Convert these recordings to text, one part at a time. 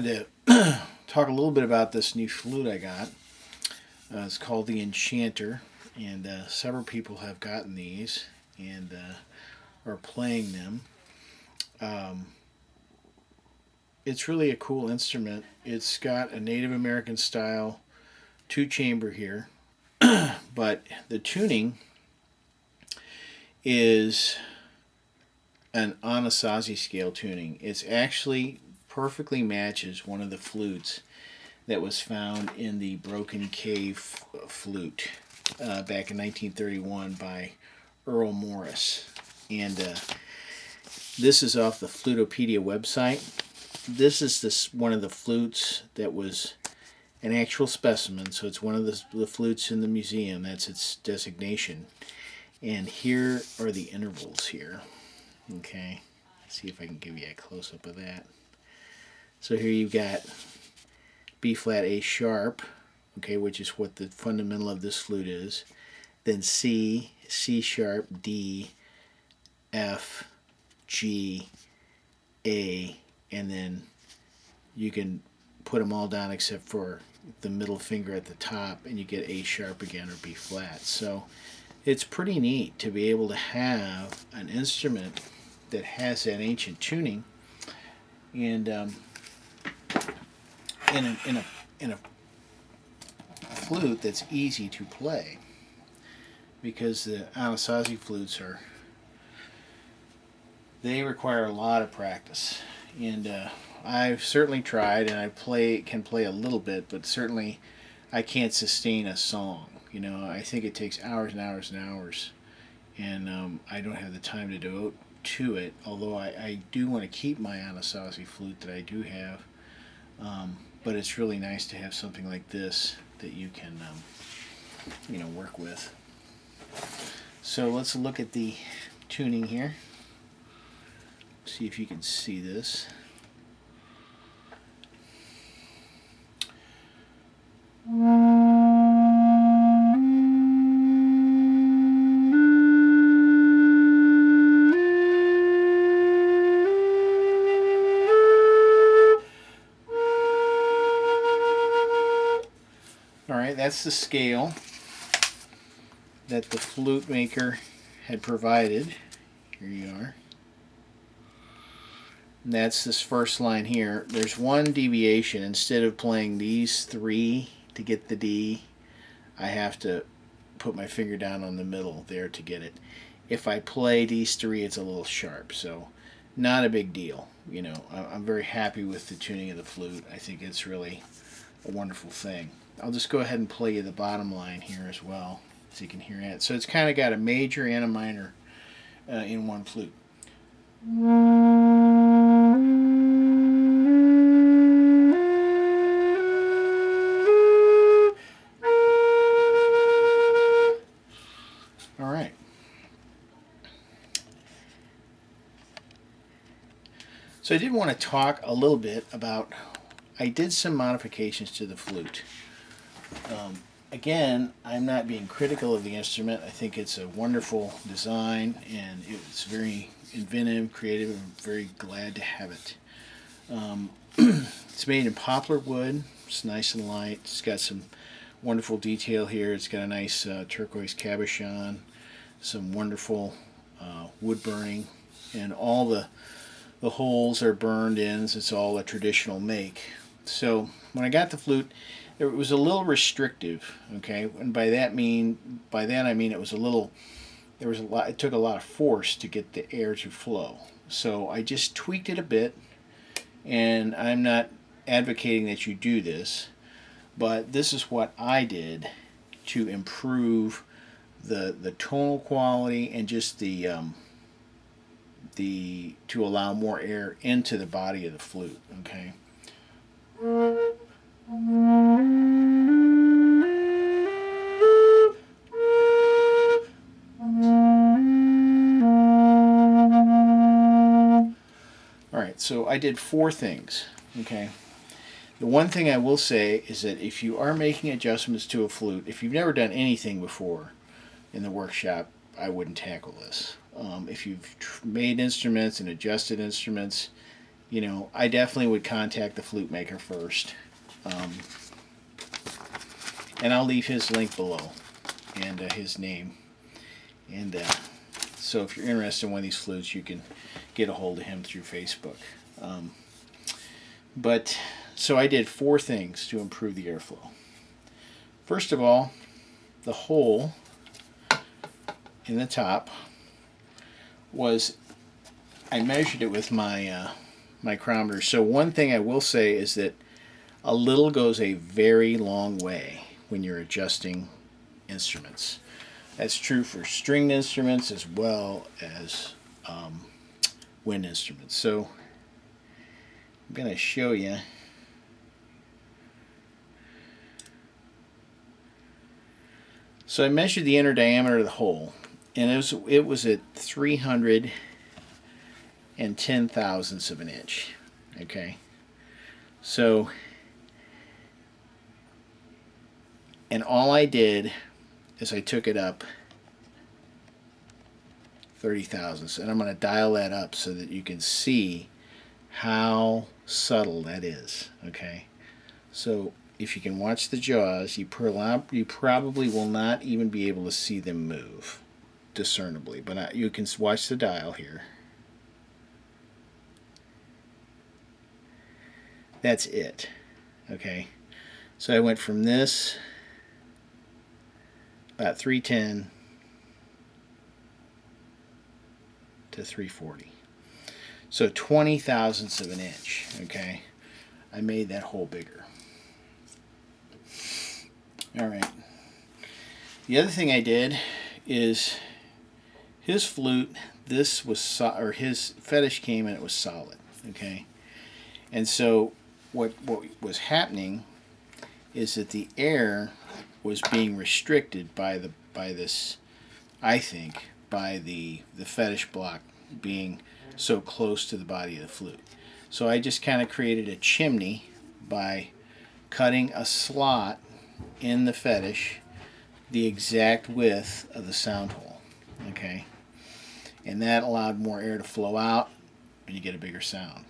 wanted to talk a little bit about this new flute I got. It's called the Enchanter, and several people have gotten these and are playing them. Um, it's really a cool instrument. It's got a Native American style two chamber here, but the tuning is an Anasazi scale tuning. It's actually perfectly matches one of the flutes that was found in the Broken Cave flute back in 1931 by Earl Morris. And this is off the Flutopedia website. This is one of the flutes that was an actual specimen, so it's one of the flutes in the museum. That's its designation. And here are the intervals here. Okay, let's see if I can give you a close-up of that. So here you've got B flat A sharp, okay, which is what the fundamental of this flute is. Then C, C sharp, D, F, G, A, and then you can put them all down except for the middle finger at the top, and you get A sharp again or B flat. So it's pretty neat to be able to have an instrument that has that ancient tuning, and in a flute that's easy to play, because the Anasazi flutes they require a lot of practice, and I've certainly tried, and can play a little bit, but certainly I can't sustain a song. I think it takes hours and hours and hours, and I don't have the time to devote to it, although I do want to keep my Anasazi flute that I do have, but it's really nice to have something like this that you can work with. So let's look at the tuning here, see if you can see this. Alright, that's the scale that the flute maker had provided. Here you are. And that's this first line here. There's one deviation. Instead of playing these three to get the D, I have to put my finger down on the middle there to get it. If I play these three, it's a little sharp, so not a big deal. I'm very happy with the tuning of the flute. I think it's really a wonderful thing. I'll just go ahead and play you the bottom line here as well, so you can hear it. So it's kind of got a major and a minor in one flute. All right. So I did want to talk a little bit about, I did some modifications to the flute. Again, I'm not being critical of the instrument. I think it's a wonderful design, and it's very inventive, creative, and I'm very glad to have it. It's made in poplar wood. It's nice and light. It's got some wonderful detail here. It's got a nice turquoise cabochon, some wonderful wood burning, and all the holes are burned in. So it's all a traditional make. So when I got the flute, it was a little restrictive, okay, and by that I mean it was a little. There was a lot. It took a lot of force to get the air to flow. So I just tweaked it a bit, and I'm not advocating that you do this, but this is what I did to improve the tonal quality and just to allow more air into the body of the flute. Okay. Alright, so I did four things. Okay. The one thing I will say is that if you are making adjustments to a flute, if you've never done anything before in the workshop, I wouldn't tackle this. If you've made instruments and adjusted instruments, you know, I definitely would contact the flute maker first. And I'll leave his link below and his name. And so if you're interested in one of these flutes, you can get a hold of him through Facebook. But so I did 4 things to improve the airflow. First of all, the hole in the top was, I measured it with my micrometer. So one thing I will say is that a little goes a very long way when you're adjusting instruments. That's true for stringed instruments as well as wind instruments. So I'm going to show you. So I measured the inner diameter of the hole, and it was at 310 thousandths of an inch. Okay, so, and all I did is I took it up 30 thousandths, and I'm going to dial that up so that you can see how subtle that is. Okay, so if you can watch the jaws, you probably will not even be able to see them move discernibly, but you can watch the dial here. That's it. Okay, so I went from this about 310 to 340. So 20 thousandths of an inch. Okay, I made that hole bigger. All right. The other thing I did is his flute. This was or his fetish came and it was solid. Okay, and so what was happening is that the air was being restricted by this, I think, by the fetish block being so close to the body of the flute. So I just kind of created a chimney by cutting a slot in the fetish the exact width of the sound hole. Okay, and that allowed more air to flow out and you get a bigger sound.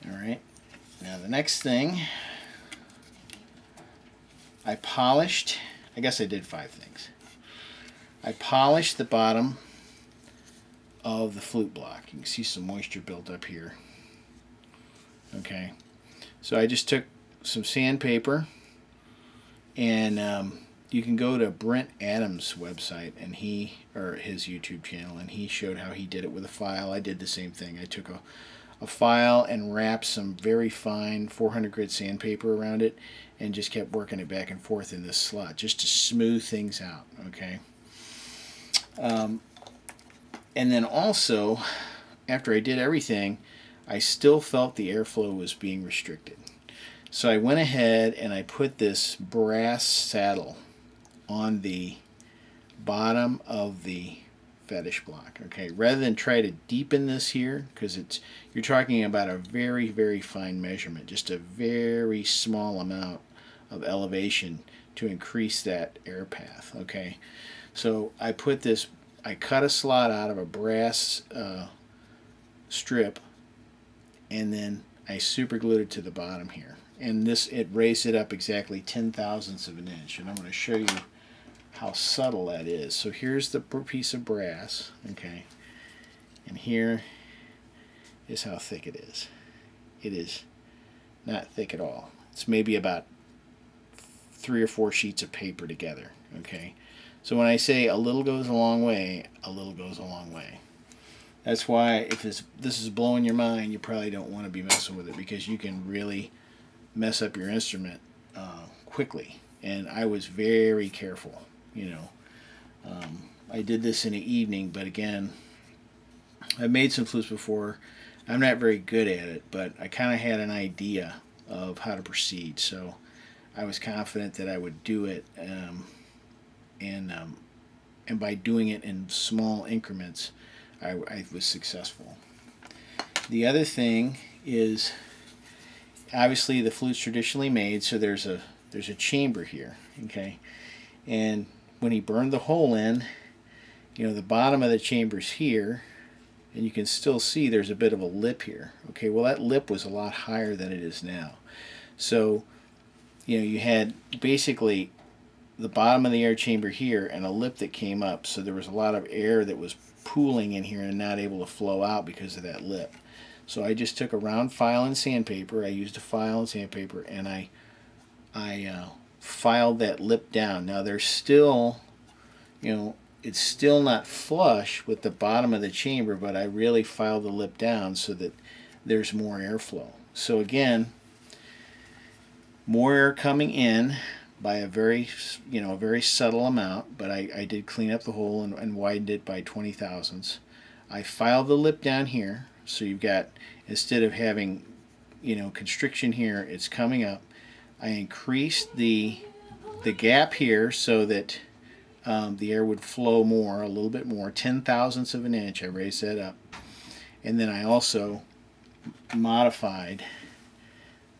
All right, now the next thing, I polished, I guess I did 5 things. I polished the bottom of the flute block. You can see some moisture built up here. Okay, so I just took some sandpaper, and you can go to Brent Adams' website and his YouTube channel, and he showed how he did it with a file. I did the same thing. I took a file and wrapped some very fine 400 grit sandpaper around it and just kept working it back and forth in this slot just to smooth things out. Okay. And then also, after I did everything, I still felt the airflow was being restricted. So I went ahead and I put this brass saddle on the bottom of the fetish block. Okay, rather than try to deepen this here, because you're talking about a very, very fine measurement, just a very small amount of elevation to increase that air path. Okay, so I cut a slot out of a brass strip, and then I super glued it to the bottom here, and it raised it up exactly 10 thousandths of an inch, and I'm going to show you how subtle that is. So here's the piece of brass, okay, and here is how thick it is. It is not thick at all. It's maybe about 3 or 4 sheets of paper together. Okay, so when I say a little goes a long way, a little goes a long way. That's why if this is blowing your mind, you probably don't want to be messing with it, because you can really mess up your instrument quickly. And I was very careful. You know, I did this in the evening, but again, I've made some flutes before. I'm not very good at it, but I kind of had an idea of how to proceed, so I was confident that I would do it, and by doing it in small increments, I was successful. The other thing is, obviously the flute's traditionally made, so there's a chamber here, okay, and when he burned the hole in, you know, the bottom of the chamber's here, and you can still see there's a bit of a lip here. Okay, well that lip was a lot higher than it is now. So, you had basically the bottom of the air chamber here and a lip that came up, so there was a lot of air that was pooling in here and not able to flow out because of that lip. So I just took a round file and sandpaper. I used a file and sandpaper, and I filed that lip down. Now there's still, it's still not flush with the bottom of the chamber, but I really filed the lip down so that there's more airflow. So again, more air coming in by a very subtle amount, but I did clean up the hole and widened it by 20 thousandths. I filed the lip down here, so you've got, instead of having constriction here, it's coming up. I increased the gap here so that the air would flow more, a little bit more, 10 thousandths of an inch. I raised that up, and then I also modified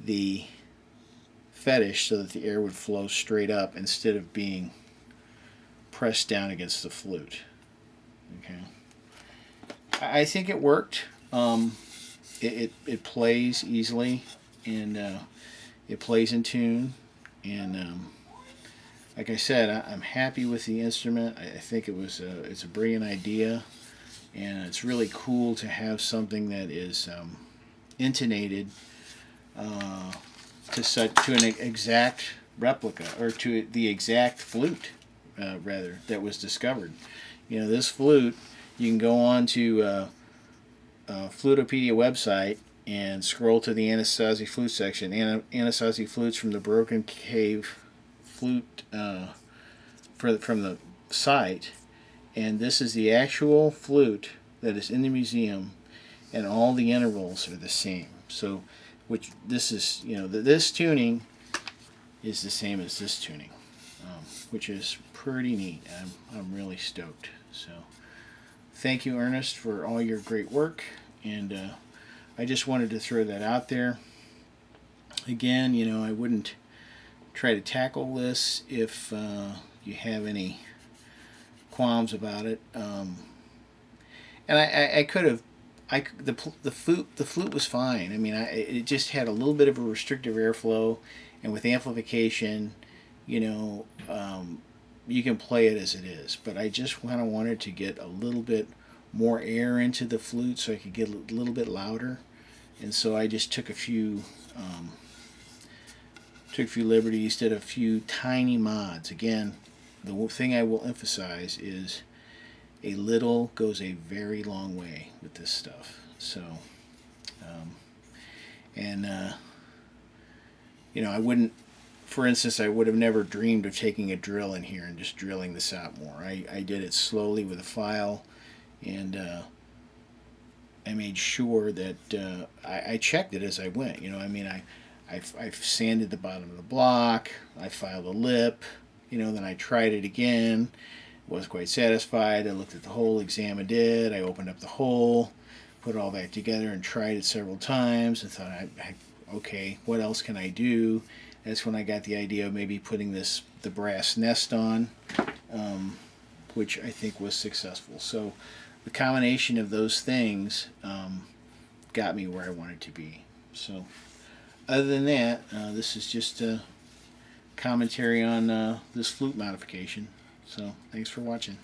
the fetish so that the air would flow straight up instead of being pressed down against the flute. Okay, I think it worked. It plays easily, and it plays in tune, and like I said, I'm happy with the instrument. I think it's a brilliant idea, and it's really cool to have something that is intonated to an exact replica, or to the exact flute rather, that was discovered. This flute, you can go on to Flutopedia website and scroll to the Anasazi flute section. Anasazi flutes from the Broken Cave flute from the site, and this is the actual flute that is in the museum, and all the intervals are the same. So, this tuning is the same as this tuning, which is pretty neat. I'm really stoked. So, thank you, Ernest, for all your great work, and I just wanted to throw that out there. Again, I wouldn't try to tackle this if you have any qualms about it. And I could have. The flute was fine. I mean, it just had a little bit of a restrictive airflow, and with amplification, you can play it as it is. But I just kind of wanted to get a little bit more air into the flute so I could get a little bit louder, and so I just took a few liberties, did a few tiny mods. Again, the thing I will emphasize is a little goes a very long way with this stuff. So, I wouldn't, for instance, I would have never dreamed of taking a drill in here and just drilling this out more. I did it slowly with a file, and I made sure that I checked it as I went. I've sanded the bottom of the block, I filed a lip, then I tried it again, wasn't quite satisfied. I looked at the hole, examined it, I opened up the hole, put all that together and tried it several times, and thought, okay, what else can I do? That's when I got the idea of maybe putting the brass nest on, which I think was successful. So the combination of those things got me where I wanted to be. So other than that, this is just a commentary on this flute modification. So thanks for watching.